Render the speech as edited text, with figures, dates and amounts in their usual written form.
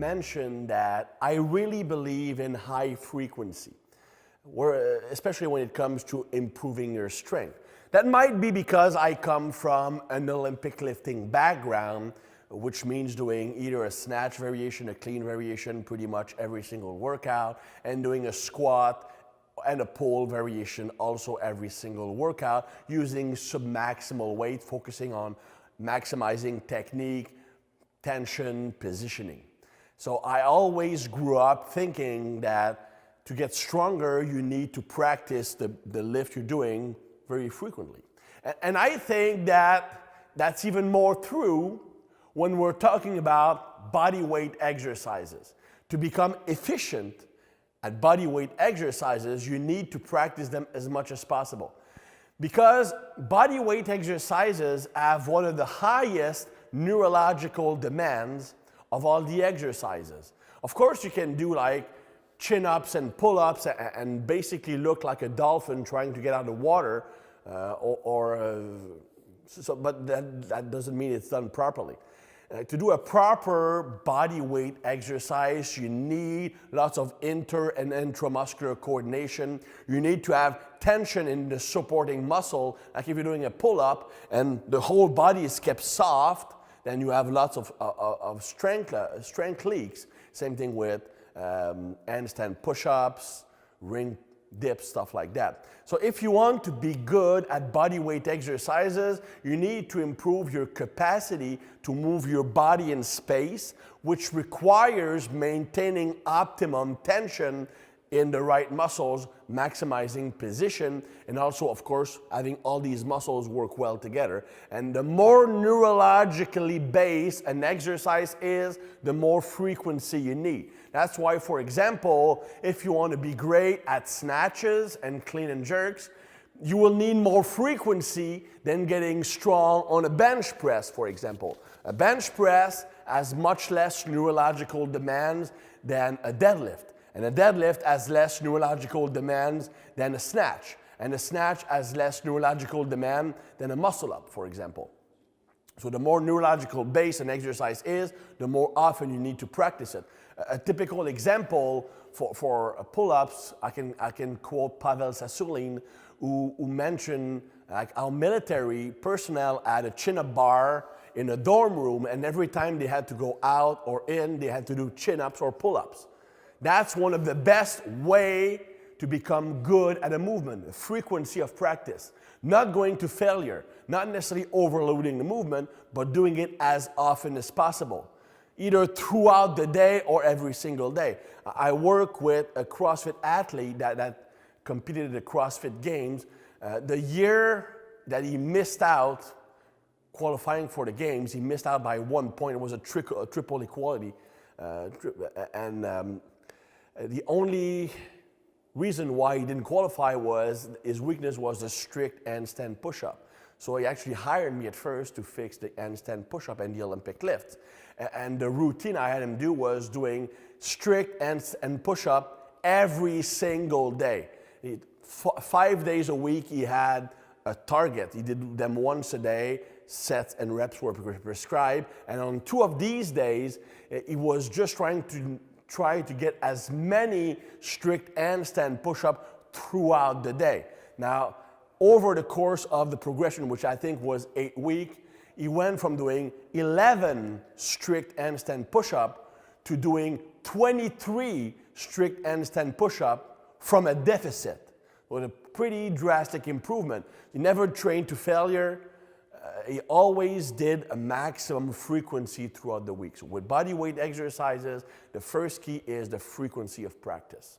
mention that I really believe in high frequency, especially when it comes to improving your strength. That might be because I come from an Olympic lifting background, which means doing either a snatch variation, a clean variation, pretty much every single workout, and doing a squat and a pull variation also every single workout, using submaximal weight, focusing on maximizing technique, tension, positioning. So I always grew up thinking that to get stronger, you need to practice the lift you're doing very frequently. And I think that that's even more true when we're talking about body weight exercises. To become efficient at body weight exercises, you need to practice them as much as possible. Because body weight exercises have one of the highest neurological demands of all the exercises. Of course, you can do like chin-ups and pull-ups and basically look like a dolphin trying to get out of the water, but that doesn't mean it's done properly. To do a proper body weight exercise, you need lots of inter and intramuscular coordination. You need to have tension in the supporting muscle. Like if you're doing a pull-up and the whole body is kept soft, then you have lots of strength leaks. Same thing with handstand push-ups, ring dips, stuff like that. So if you want to be good at body weight exercises, you need to improve your capacity to move your body in space, which requires maintaining optimum tension in the right muscles, maximizing position, and also, of course, having all these muscles work well together. And the more neurologically based an exercise is, the more frequency you need. That's why, for example, if you want to be great at snatches and clean and jerks, you will need more frequency than getting strong on a bench press, for example. A bench press has much less neurological demands than a deadlift. And a deadlift has less neurological demands than a snatch. And a snatch has less neurological demand than a muscle-up, for example. So the more neurological base an exercise is, the more often you need to practice it. A typical example for pull-ups, I can quote Pavel Sasulin, who mentioned like how military personnel had a chin-up bar in a dorm room, and every time they had to go out or in, they had to do chin-ups or pull-ups. That's one of the best way to become good at a movement, the frequency of practice. Not going to failure, not necessarily overloading the movement, but doing it as often as possible, either throughout the day or every single day. I work with a CrossFit athlete that competed at the CrossFit Games. The year that he missed out qualifying for the Games, he missed out by 1 point. It was a triple equality. The only reason why he didn't qualify was his weakness was the strict handstand push-up. So he actually hired me at first to fix the handstand push-up and the Olympic lift. And the routine I had him do was doing strict handstand push-up every single day. 5 days a week he had a target. He did them once a day. Sets and reps were prescribed. And on 2 of these days, he was just trying to get as many strict handstand push-up throughout the day. Now, over the course of the progression, which I think was 8 weeks, he went from doing 11 strict handstand push-up to doing 23 strict handstand push-up from a deficit. So a pretty drastic improvement. He never trained to failure. He always did a maximum frequency throughout the week. So with body weight exercises, the first key is the frequency of practice.